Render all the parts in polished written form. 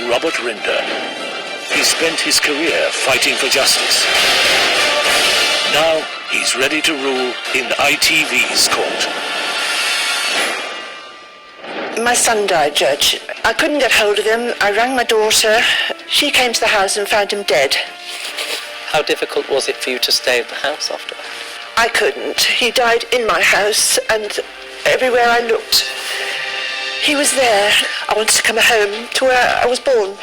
Robert Rinder. He spent his career fighting for justice. Now he's ready to rule in ITV's court. My son died, Judge. I couldn't get hold of him. I rang my daughter. She came to the house and found him dead. How difficult was it for you to stay at the house after that? I couldn't. He died in my house, and everywhere I looked, he was there. I wanted to come home to where I was born.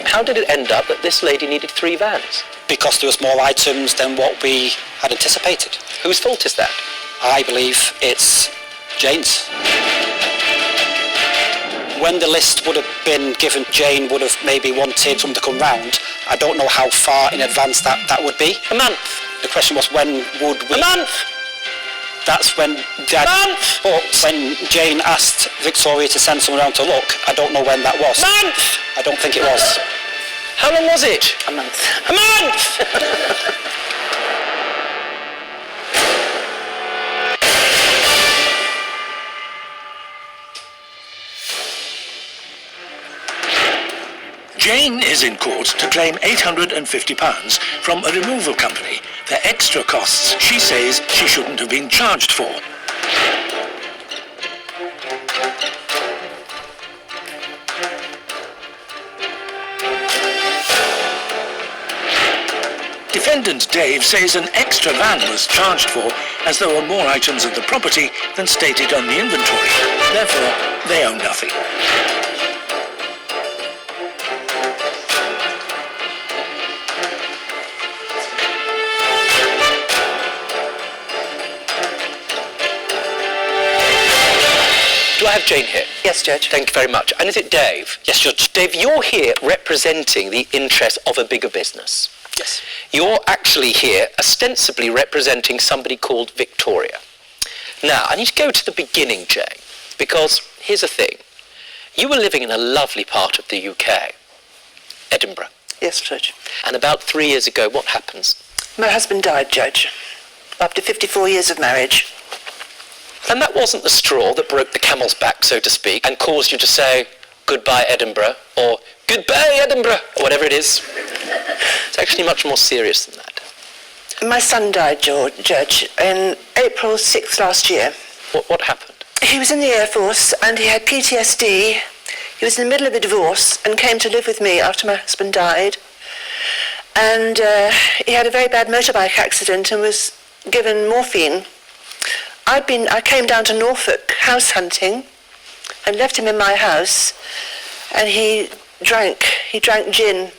How did it end up that this lady needed 3 vans? Because there was more items than what we had anticipated. Whose fault is that? I believe it's Jane's. When the list would have been given, Jane would have maybe wanted someone to come round. I don't know how far in advance that would be. A month. The question was, when would we... A month! That's when... Month! But when Jane asked Victoria to send someone around to look, I don't know when that was. Month! I don't think it was. How long was it? A month. A month! Jane is in court to claim £850 from a removal company. The extra costs she says she shouldn't have been charged for. Defendant Dave says an extra van was charged for as there were more items of the property than stated on the inventory. Therefore, they owe nothing. Do I have Jane here? Yes, Judge. Thank you very much. And is it Dave? Yes, Judge. Dave, you're here representing the interests of a bigger business. Yes. You're actually here ostensibly representing somebody called Victoria. Now, I need to go to the beginning, Jane, because here's the thing. You were living in a lovely part of the UK, Edinburgh. Yes, Judge. And about 3 years ago, what happens? My husband died, Judge, after 54 years of marriage. And that wasn't the straw that broke the camel's back, so to speak, and caused you to say, goodbye, Edinburgh, or goodbye, Edinburgh, or whatever it is. It's actually much more serious than that. My son died, Judge, in April 6th last year. What happened? He was in the Air Force and he had PTSD. He was in the middle of a divorce and came to live with me after my husband died. And he had a very bad motorbike accident and was given morphine. I came down to Norfolk house hunting and left him in my house, and he drank gin.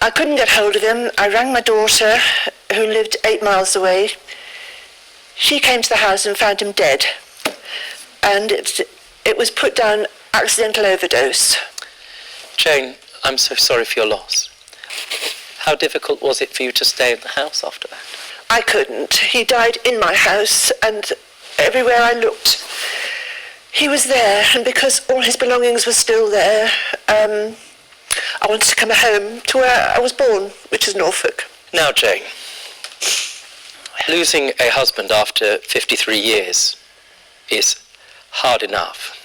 I couldn't get hold of him. I rang my daughter, who lived 8 miles away. She came to the house and found him dead, and it was put down accidental overdose. Jane, I'm so sorry for your loss. How difficult was it for you to stay in the house after that? I couldn't. He died in my house, and everywhere I looked, he was there. And because all his belongings were still there, I wanted to come home to where I was born, which is Norfolk. Now, Jane, losing a husband after 53 years is hard enough.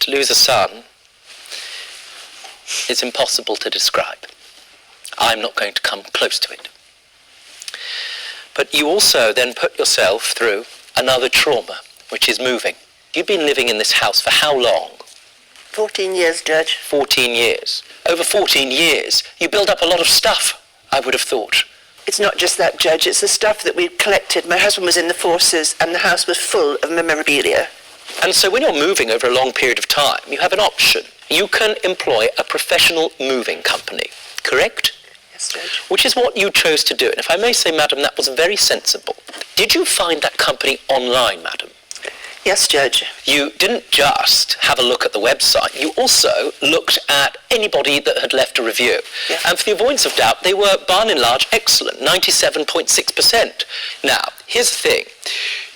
To lose a son is impossible to describe. I'm not going to come close to it. But you also then put yourself through another trauma, which is moving. You've been living in this house for how long? 14 years, Judge. 14 years. Over 14 years, you build up a lot of stuff, I would have thought. It's not just that, Judge. It's the stuff that we collected. My husband was in the forces, and the house was full of memorabilia. And so when you're moving over a long period of time, you have an option. You can employ a professional moving company, correct? Yes, Judge. Which is what you chose to do. And if I may say, madam, that was very sensible. Did you find that company online, madam? Yes, Judge. You didn't just have a look at the website, you also looked at anybody that had left a review. Yeah. And for the avoidance of doubt, they were, by and large, excellent, 97.6%. Now, here's the thing.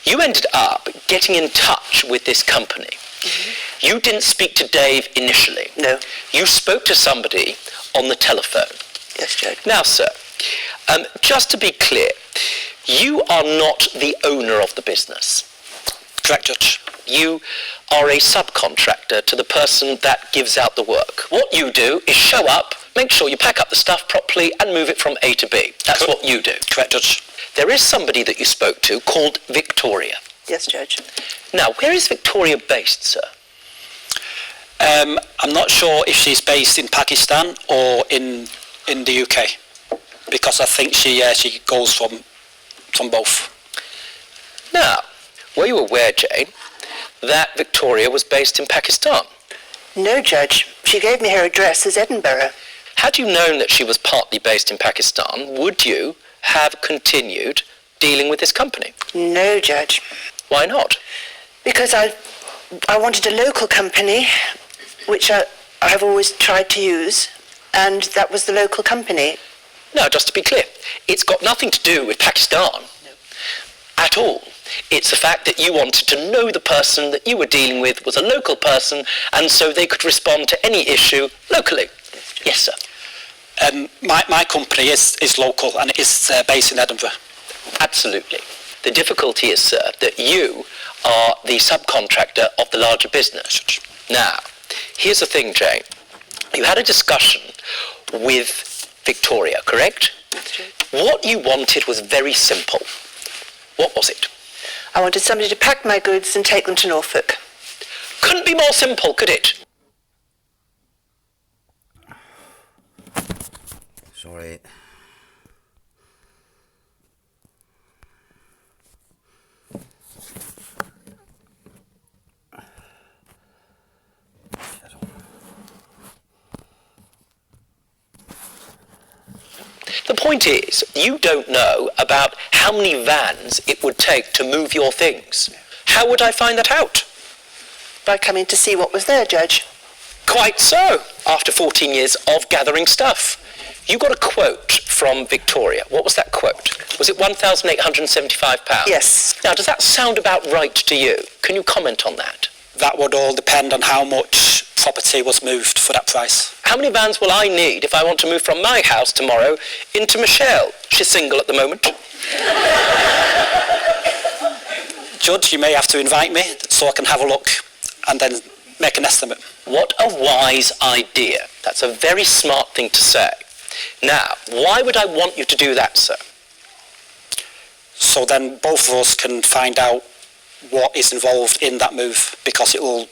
You ended up getting in touch with this company. Mm-hmm. You didn't speak to Dave initially. No. You spoke to somebody on the telephone. Yes, Judge. Now, sir, just to be clear, you are not the owner of the business. Correct, Judge. You are a subcontractor to the person that gives out the work. What you do is show up, make sure you pack up the stuff properly and move it from A to B. That's what you do. Correct, Judge. There is somebody that you spoke to called Victoria. Yes, Judge. Now, where is Victoria based, sir? I'm not sure if she's based in Pakistan or in the UK, because I think she goes from both. Now, were you aware, Jane, that Victoria was based in Pakistan? No, Judge. She gave me her address as Edinburgh. Had you known that she was partly based in Pakistan, would you have continued dealing with this company? No, Judge. Why not? Because I wanted a local company, which I've always tried to use, and that was the local company. No, just to be clear, it's got nothing to do with Pakistan at all. It's the fact that you wanted to know the person that you were dealing with was a local person, and so they could respond to any issue locally. Yes, sir. My company is local and it is based in Edinburgh. Absolutely. The difficulty is, sir, that you are the subcontractor of the larger business. Now, here's the thing, Jane. You had a discussion with Victoria, correct? What you wanted was very simple. What was it? I wanted somebody to pack my goods and take them to Norfolk. Couldn't be more simple, could it? Sorry. The point is, you don't know about how many vans it would take to move your things. How would I find that out? By coming to see what was there, Judge. Quite so, after 14 years of gathering stuff. You got a quote from Victoria. What was that quote? Was it £1,875? Yes. Now, does that sound about right to you? Can you comment on that? That would all depend on how much property was moved for that price. How many vans will I need if I want to move from my house tomorrow into Michelle? She's single at the moment. Judge, you may have to invite me so I can have a look and then make an estimate. What a wise idea. That's a very smart thing to say. Now, why would I want you to do that, sir? So then both of us can find out what is involved in that move, because it will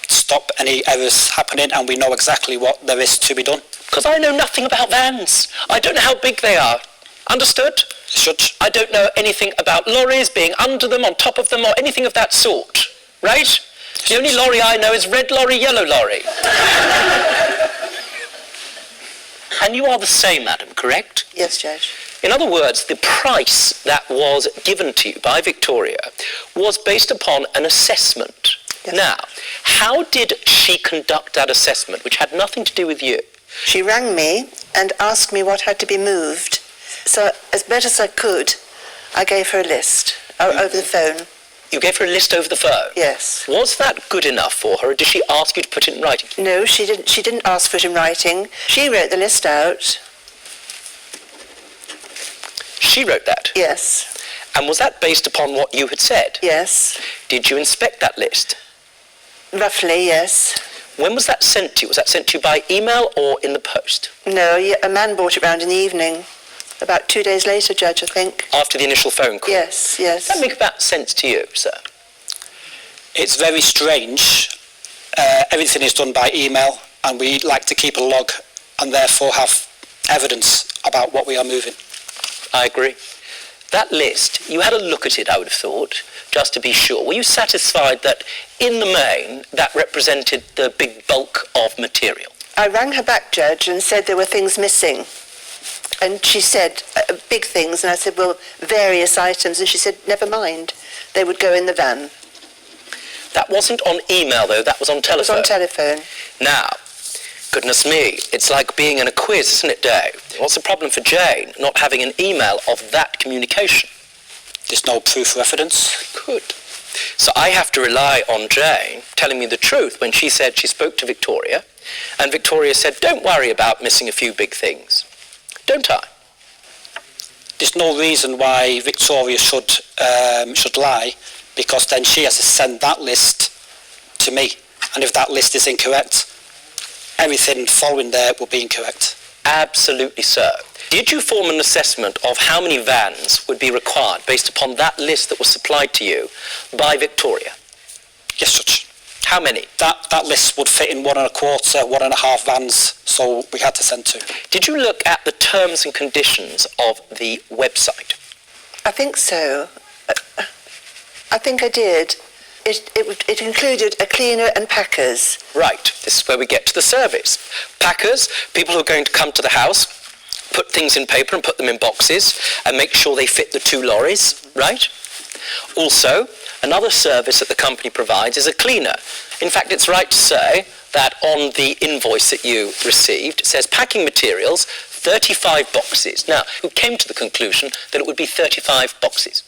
stop any errors happening and we know exactly what there is to be done. Because I know nothing about vans. I don't know how big they are. Understood? Judge? I don't know anything about lorries, being under them, on top of them, or anything of that sort. Right? The only lorry I know is red lorry, yellow lorry. And you are the same, madam, correct? Yes, Judge. In other words, the price that was given to you by Victoria was based upon an assessment. Yes. Now, how did she conduct that assessment, which had nothing to do with you? She rang me and asked me what had to be moved. So, as best as I could, I gave her a list over the phone. You gave her a list over the phone? Yes. Was that good enough for her, or did she ask you to put it in writing? No, she didn't. She didn't ask for it in writing. She wrote the list out. She wrote that? Yes. And was that based upon what you had said? Yes. Did you inspect that list? Roughly, yes. When was that sent to you? Was that sent to you by email or in the post? No, a man brought it round in the evening. About 2 days later, Judge, I think. After the initial phone call? Yes, yes. Does that make about sense to you, sir? It's very strange. Everything is done by email and we like to keep a log and therefore have evidence about what we are moving. I agree. That list, you had a look at it, I would have thought, just to be sure. Were you satisfied that, in the main, that represented the big bulk of material? I rang her back, Judge, and said there were things missing. And she said, big things, and I said, well, various items, and she said, never mind. They would go in the van. That wasn't on email, though, that was on telephone. It was on telephone. Now, goodness me, it's like being in a quiz, isn't it, Dave? What's the problem for Jane not having an email of that communication? There's no proof or evidence. Good. So I have to rely on Jane telling me the truth when she said she spoke to Victoria, and Victoria said, don't worry about missing a few big things. Don't I? There's no reason why Victoria should lie, because then she has to send that list to me. And if that list is incorrect, everything following there will be incorrect. Absolutely, sir. Did you form an assessment of how many vans would be required based upon that list that was supplied to you by Victoria? Yes, Judge. How many? That list would fit in 1 1/4, 1.5 vans, so we had to send 2. Did you look at the terms and conditions of the website? I think so. I think I did. It included a cleaner and packers. Right, this is where we get to the service. Packers, people who are going to come to the house, put things in paper and put them in boxes and make sure they fit the 2 lorries, right? Also, another service that the company provides is a cleaner. In fact, it's right to say that on the invoice that you received, it says packing materials, 35 boxes. Now, who came to the conclusion that it would be 35 boxes?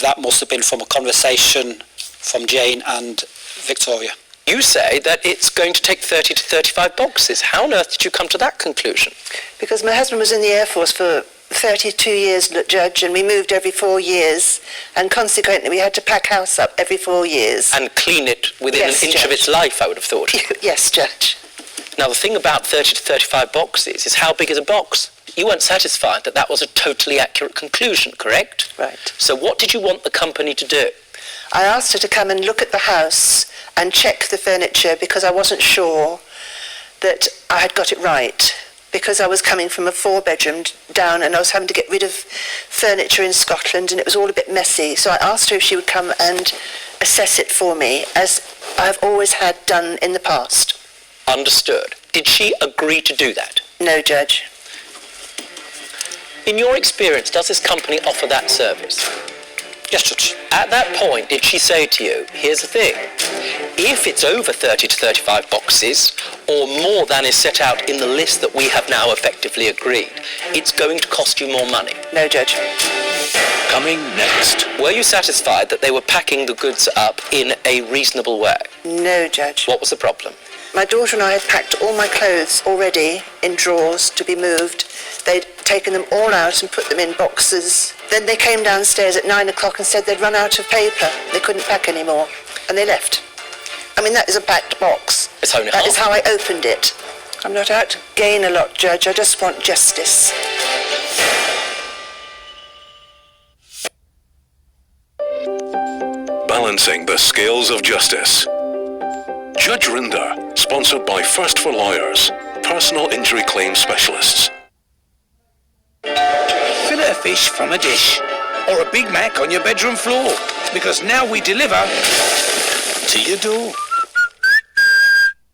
That must have been from a conversation from Jane and Victoria. You say that it's going to take 30 to 35 boxes. How on earth did you come to that conclusion? Because my husband was in the Air Force for 32 years, Judge, and we moved every 4 years, and consequently we had to pack house up every 4 years. And clean it within Yes, an inch Judge. of its life, I would have thought. Yes, Judge. Now, the thing about 30 to 35 boxes is how big is a box? You weren't satisfied that that was a totally accurate conclusion, correct? Right. So what did you want the company to do? I asked her to come and look at the house and check the furniture because I wasn't sure that I had got it right, because I was coming from a 4-bedroom down and I was having to get rid of furniture in Scotland and it was all a bit messy. So I asked her if she would come and assess it for me, as I've always had done in the past. Understood. Did she agree to do that? No, Judge. In your experience, does this company offer that service? Yes, Judge. At that point, did she say to you, here's the thing, if it's over 30 to 35 boxes, or more than is set out in the list that we have now effectively agreed, it's going to cost you more money? No, Judge. Coming next. Were you satisfied that they were packing the goods up in a reasonable way? No, Judge. What was the problem? My daughter and I had packed all my clothes already in drawers to be moved. They'd taken them all out and put them in boxes. Then they came downstairs at 9 o'clock and said they'd run out of paper. They couldn't pack anymore. And they left. I mean, that is a packed box. It's only That half. is how I opened it. I'm not out to gain a lot, Judge. I just want justice. Balancing the scales of justice. Judge Rinder, sponsored by First for Lawyers, personal injury claim specialists. Fillet of fish from a dish, or a Big Mac on your bedroom floor, because now we deliver to your door.